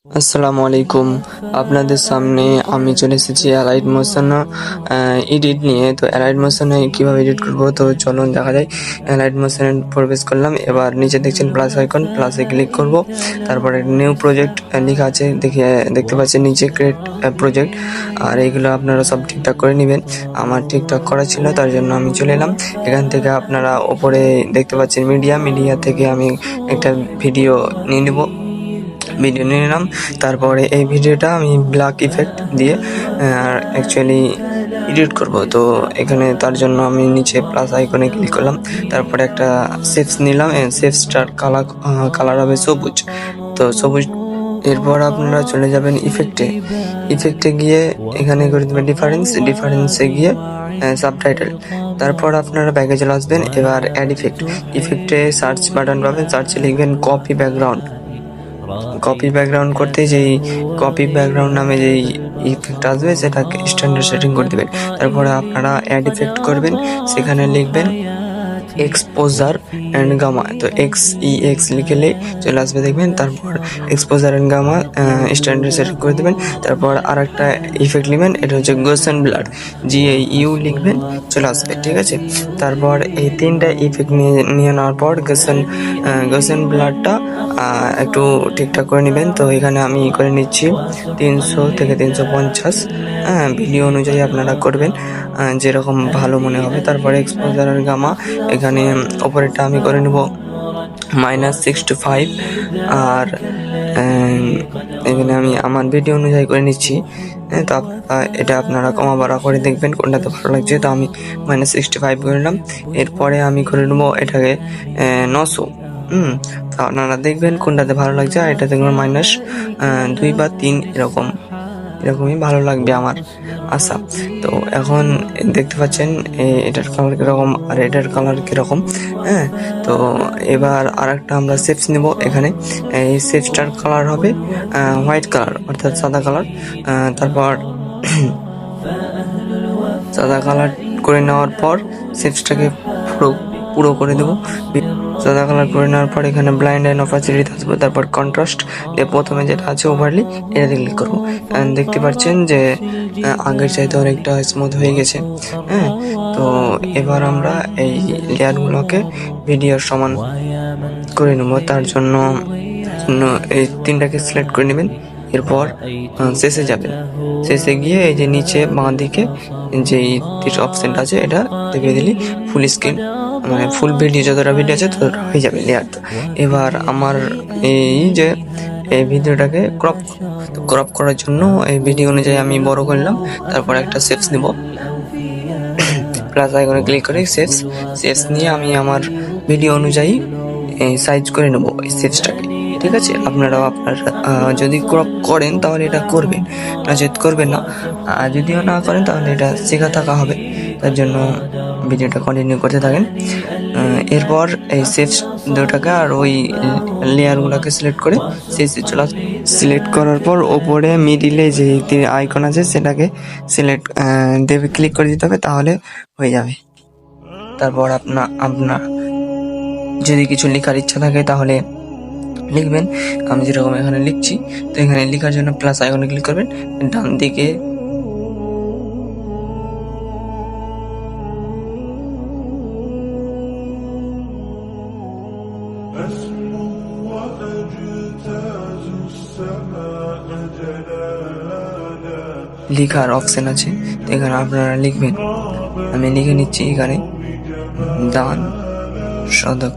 আসসালামু আলাইকুম। আপনাদের সামনে আমি চলে এসেছি অ্যালাইড মোশন এডিট নিয়ে। তো অ্যালাইড মোশনে কিভাবে এডিট করব, তো চলুন দেখা যায়। অ্যালাইড মোশনে প্রবেশ করলাম। এবার নিচে দেখছেন প্লাস আইকন, প্লাসে ক্লিক করব। তারপরে নিউ প্রজেক্ট লেখা আছে, দেখতে পাচ্ছেন নিচে ক্রিয়েট প্রজেক্ট। আর এইগুলো আপনারা সব ঠিকঠাক করে নেবেন। আমার ঠিকঠাক করা ছিল, তার জন্য আমি চলে এলাম। এখান থেকে আপনারা ওপরে দেখতে পাচ্ছেন মিডিয়া থেকে আমি একটা ভিডিও নিয়ে নেব। ভিডিও নিয়ে নিলাম। তারপরে এই ভিডিওটা আমি ব্ল্যাক ইফেক্ট দিয়ে অ্যাকচুয়ালি এডিট করব। তো এখানে তার জন্য আমি নিচে প্লাস আইকনে ক্লিক করলাম। তারপরে একটা শেপস নিলাম, শেপসটার কালার হবে সবুজ। তো সবুজ। এরপর আপনারা চলে যাবেন ইফেক্টে গিয়ে এখানে করে দেবেন ডিফারেন্সে গিয়ে সাবটাইটেল। তারপর আপনারা ব্যাগে চলে আসবেন। এবার অ্যাড ইফেক্টে সার্চ বাটন পাবেন, সার্চে লিখবেন কপি ব্যাকগ্রাউন্ড করতে যেই কপি ব্যাকগ্রাউন্ড নামে যেই ইফেক্ট আসবে সেটাকে স্ট্যান্ডার্ড সেটিং করে দেবেন। তারপরে আপনারা অ্যাড ইফেক্ট করবেন, সেখানে লিখবেন এক্সপোজার অ্যান্ড গামা। তো এক্স লিখলেই চলে আসবে, দেখবেন। তারপর exposure and gamma standard set করে দেবেন। তারপর আর একটা ইফেক্ট লিখবেন, এটা হচ্ছে গোসেন ব্লাড, GAU লিখবেন, চলে আসবে, ঠিক আছে। তারপর এই তিনটা ইফেক্ট নিয়ে নেওয়ার পর গোসেন ব্লাডটা একটু ঠিকঠাক করে নেবেন। তো এখানে আমি করে নিচ্ছি 300 থেকে 350। ভিডিও অনুযায়ী আপনারা করবেন যেরকম ভালো মনে হবে। তারপরে এক্সপোজার আর গামা এখানে ওপরেরটা আমি করে নেব -65। আর এখানে আমি আমার ভিডিও অনুযায়ী করে নিচ্ছি। তো এটা আপনারা কমা বাড়া করে দেখবেন কোনটাতে ভালো লাগছে। তো আমি -65 করে নিলাম। এরপরে আমি করে নেবো এটাকে 900। তো আপনারা দেখবেন কোনটাতে ভালো লাগছে। আর এটা দেখবেন -2 বা 3 এরকমই ভালো লাগবে আমার আশা। তো এখন দেখতে পাচ্ছেন এটার কালার কিরকম আর এটার কালার কিরকম। তো এবার আর একটা আমরা শেপস নেব। এখানে এই শেপসটার কালার হবে হোয়াইট কালার, অর্থাৎ সাদা কালার। তারপর সাদা কালার করে নেওয়ার পর শেপসটাকে পুরো করে দেবো। সাদা কালার করে নেওয়ার পর এখানে ব্লাইন্ড অ্যান্ড অপাসিটি আসবে। তারপর কন্ট্রাস্ট দিয়ে প্রথমে যেটা আছে ওভারলি, এটাতে ক্লিক করবো। দেখতে পাচ্ছেন যে আগের চাইতে অনেকটা স্মুথ হয়ে গেছে। তো এবার আমরা এই লেয়ারগুলোকে ভিডিওর সমান করে নেব। তার জন্য এই তিনটাকে সিলেক্ট করে নেবেন। এরপর শেষে যাবেন, শেষে গিয়ে এই যে নিচে বাঁ দিকে যেই অপশনটা আছে এটা টিপে দিলে ফুল স্ক্রিন, মানে ফুল ভিডিও, যতটা ভিডিও আছে ততটা হয়ে যাবে লেয়ারটা। এবার আমার এই যে এই ভিডিওটাকে ক্রপ করার জন্য এই ভিডিও অনুযায়ী আমি বড় করলাম। তারপর একটা শেপস নেব, প্লাস আইকনে ক্লিক করে শেপস নিয়ে আমি আমার ভিডিও অনুযায়ী সাইজ করে নেব এই শেপসটাকে, ঠিক আছে। আপনারা যদি ক্রপ করেন তাহলে এটা করবেন, নচেত করবেন না। আর যদিও না করেন তাহলে এটা শেখা থাকা হবে। তার জন্য ভিডিওটা কন্টিনিউ করতে থাকেন। এরপর এই শেপস দুটাকে আর ওই লেয়ারগুলোকে সিলেক্ট করে শেষে চলে সিলেক্ট করার পর ওপরে মিডিলে যে আইকন আছে সেটাকে ক্লিক করে দিতে হবে, তাহলে হয়ে যাবে। তারপর আপনার যদি কিছু লেখার ইচ্ছা থাকে তাহলে লিখবেন। আমি যেরকম এখানে লিখছি, তো এখানে লেখার জন্য প্লাস আইকনে ক্লিক করবেন। ডান দিকে লেখার অপশন আছে, তো এখানে আপনারা লিখবেন। আমি লিখে নিচ্ছি এখানে দান সদক।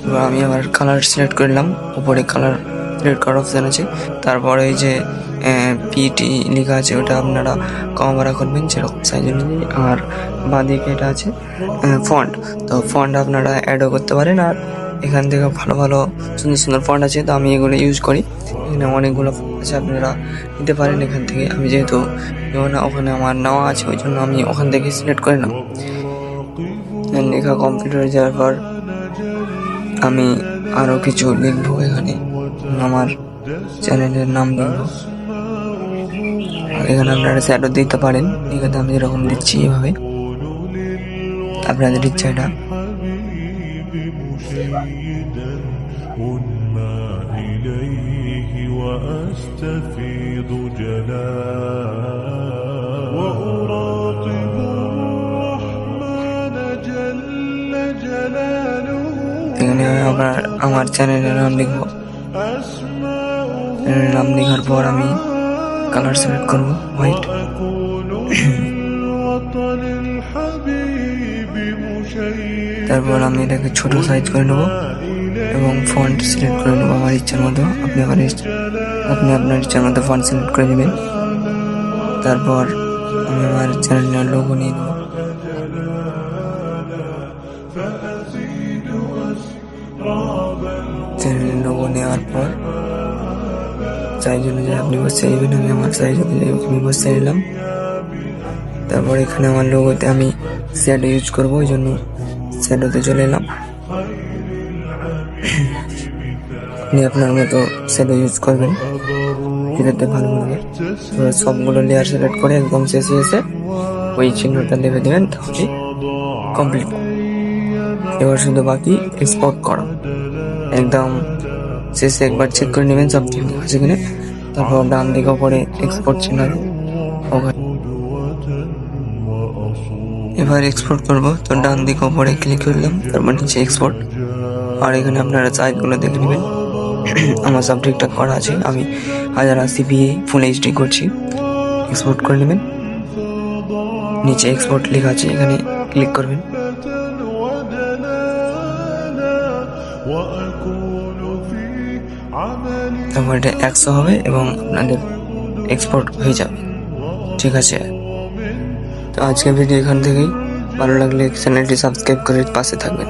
এবার আমি আবার কালার সিলেক্ট করলাম, উপরে কালার সিলেক্ট করার অপশান আছে। তারপরে এই যে পিটি লেখা আছে ওটা আপনারা কম বাড়া করবেন যেরকম সাইজ অনুযায়ী। আর বাঁদিকে এটা আছে ফন্ট, তো ফন্ট আপনারা অ্যাডও করতে পারেন। আর এখান থেকে ভালো সুন্দর ফন্ট আছে, তো আমি এগুলো ইউজ করি। এখানে অনেকগুলো ফন্ট আছে, আপনারা নিতে পারেন এখান থেকে। আমি যেহেতু না ওখানে আমার নেওয়া আছে, ওই জন্য আমি ওখান থেকে সিলেক্ট করে নিলাম। লেখা কমপ্লিট হয়ে যাওয়ার পর আমি আরও কিছু লিখবো এখানে। আমার চ্যানেলের নাম লিখবো। এখানে আপনারা শ্যাডো দিতে পারেন, এখানে আমি যেরকম দিচ্ছি এভাবে, আপনাদের ইচ্ছা এটা। এখানে আবার আমার চ্যানেলের নাম লিখবো। চ্যানেলের নাম লেখার পর আমি কালার সিলেক্ট করবো হোয়াইট। তারপর আমি এটাকে ছোট সাইজ করে নেবো এবং ফন্ট সিলেক্ট করে নেবো আমার ইচ্ছার মতো। আপনি আপনার ইচ্ছার মতো ফন্ট সিলেক্ট করে নেবেন। তারপর আমি আমার চ্যানেলের লোগো নিয়ে নেবো। চ্যানেলের লোগো নেওয়ার পর সাইজ অনুযায়ী আপনি বসিয়ে নেবেন। আমি আমার সাইজ অনুযায়ী আমি বসিয়ে নিলাম। তারপর এখানে আমার লোগোতে আমি শ্যাডো ইউজ করবো, ওই জন্য শ্যাডোতে চলে এলাম। আপনি আপনার মতো শ্যাডো ইউজ করবেন, যেটাতে ভালো লাগবে। এবার সবগুলো লেয়ার সিলেক্ট করে একদম শেষে এসে ওই চিহ্নটা লেগে দেবেন, তাহলে কমপ্লিট। এবার শুধু বাকি এক্সপোর্ট করা। একদম শেষে একবার চেক করে নেবেন সব ঠিক আছে কিনা। তারপর ডান দিকে ওপরে এক্সপোর্ট চিহ্ন আছে, এবার এক্সপোর্ট করবো। তো ডান দিকে ওপরে ক্লিক করলাম, তারপর নিচে এক্সপোর্ট। আর এখানে আপনারা সাইজগুলো দেখে নেবেন। আমার সব ঠিকঠাক করা আছে, আমি 1080p ফুল এইচডি করছি। এক্সপোর্ট করে নেবেন। নিচে এক্সপোর্ট লেখা আছে, এখানে ক্লিক করবেন। তারপর এটা 100 হবে এবং আপনাদের এক্সপোর্ট হয়ে যাবে। ঠিক আছে, তো আজকের ভিডিও এখান থেকেই। ভালো লাগলে চ্যানেলটি সাবস্ক্রাইব করে পাশে থাকবেন।